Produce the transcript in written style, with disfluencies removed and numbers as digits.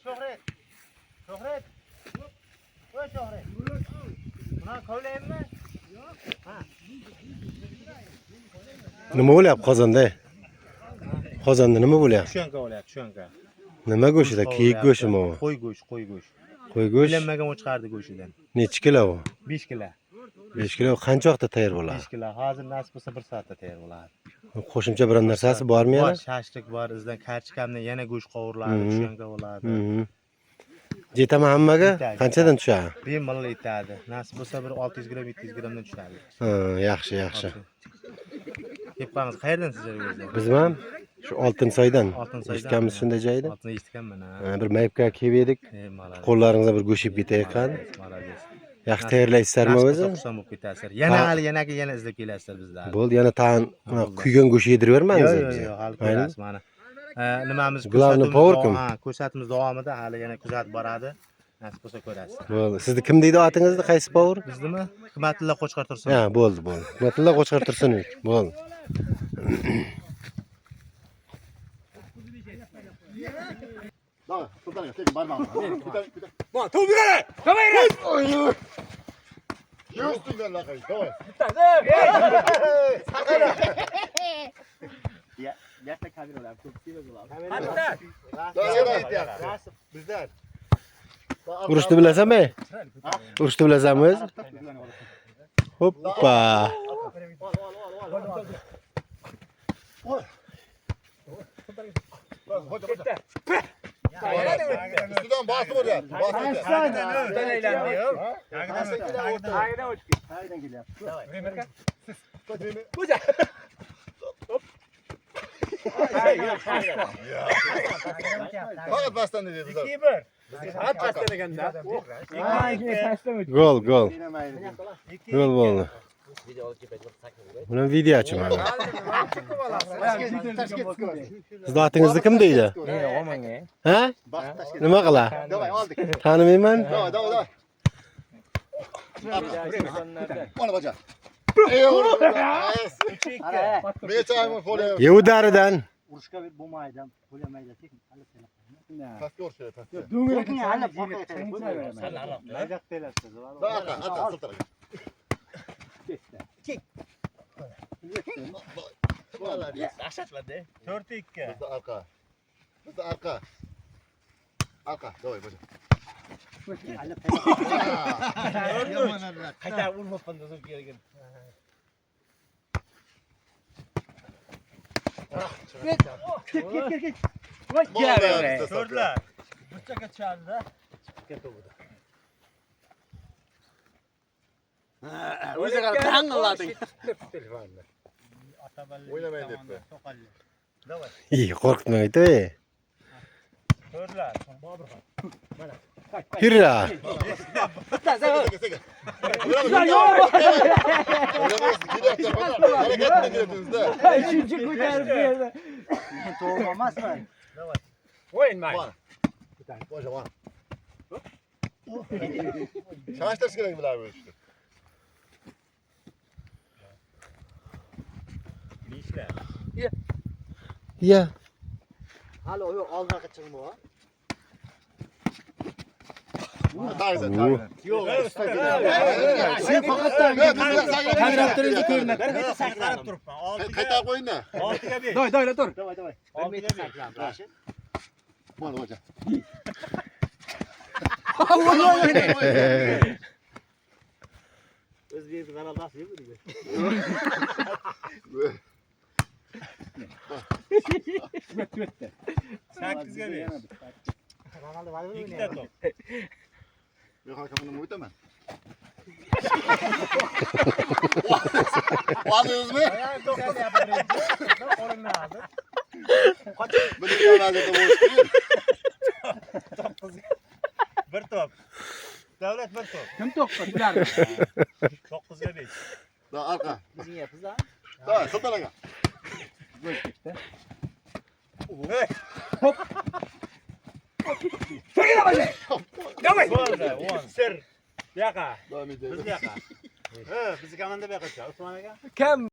Shohret. Shohret. Voy Shohret. Buna kovlayapmi? Yo'q. Ha. Nima bo'lyapti qozonda? Qozonda nima bo'lyapti? Tushonka bo'lyapti, tushonka. Nima go'shida? Kiyik go'shimi u? Qo'y go'sh, qo'y go'sh. Qo'y go'sh. Bilinmagan u chiqardi go'shidan. Necha kilo u? 5 kilo. 5 kilo qancha vaqtda tayyor bo'ladi? 5 kilo. Hozir nasib bo'lsa 1 soatda tayyor bo'ladi. Qo'shimcha biror narsasi bormi yana? Bor, shashlik bor, izdan karchkamdan yana go'sht qovuriladi, tushonka bo'ladi. Jetami hammaga qanchadan tushadi? Bemalol yetadi. Nasib bo'lsa bir 600 gramm, 700 grammdan tushadi. Ha, yaxshi, yaxshi. Kep qolamiz. Qayerdan sizlar o'zi? Biz ham shu Oltinsoydan. Oltinsoydan. Eshitganmiz shunday joyda. Oltin eshitganman. Bir mayibga kelib edik. Malol. Qo'llaringizga bir go'shib ketayotgan. Malol. Yaxshi tayyorlaysizlarmi o'zi? Xursand bo'lib ketasizlar. Yana hali yana izlab kelasizlar bizlar. Bo'ldi, yana tag'in kuygan go'sht yediravermaymiz bizga. Yo'q, hali ko'rasiz mana. Nimamiz ko'rsatimiz davomida hali yana kuzatib boradi. Nasib bo'lsa ko'rasiz. Bo'ldi. Sizni kim deydi otingizni? Qaysi povur? Biznimi? Hikmatilla Qo'chqor Tursun. Ha, bo'ldi. Hikmatilla Qo'chqor Tursunovich. Bo'ldi. Давай, туда, tek barmağını. Bak, topu gel. Topu gel. Üstünden la kayı, давай. Ya, yaşta kabir olar. Topu seviyor olar. Hadi. Bizler. Urushni bilasanmi? Urushni bilasanmi o'zi? Hoppa. Üstünden bastı oraya. Bastı. Sen eğlendi ya. Fakat bastan ne dedi? Gol. Gol bo'ldi. Buni video ochaman. Siz otingizni kim deydi? Ha? Nima qila? Давай, aldık. Tanimayman. Давай. Bana baca. Bir çay mı kolye? Yevdaridan. Urushga bo'lmaydi, qo'yamaydi, tek hali telefonni. Pastga urishadi, pastga. Lekin hali qo'ymaydi. Najat telasiz. At, sırtara. Aşatladı. 4-2. Bizde arka. Bizde arka. Arka, давай baca. Hali Qayta urmabman da so'z kelgan. Ket. Voy, Ko'rdilar. Burchaga tushadi-da. O'zi qarab tanqilading. Oynamayın debdi. Davay. İyi, qo'rqitmaydi. Ko'rdilar. Yurra. Üçüncü ko'tarib berdi. To'g'ri emasmi? O'ynaydi. Baca var. Şaştaş gerek bilir abi işte. Nishlar. Ya. Hali o oldinga chiqmi o? Tayzen. Yo'q, Sen faqatdan Kadroptirizni ko'rinadi. sakrab turibman. Qayta qo'ying da. 6ga 5. Doy, tur. Davay. 1 metr saklan, Rashid. Mana baca. O'zbek g'alabasi yo'q bu. 8ga 5. Ikkita top. Ben hakamını mı ötemem? Alıyoruz mu? Ayağın tokalı yapıyoruz. Qo'limni oldi. Böyle bir vaziyette boş değil. Bir top. Davlat bir top. Kim to'qqiz bular? 9ga 5. Daha arka. Bizning yapız ha. Daha sırtara gel. Davay. Bo'ldi. 10. Sir. Bu yoqqa. Devam edelim. Biz bu yoqqa. Bizni komanda bu yoqqa. Usmon aka. Kim?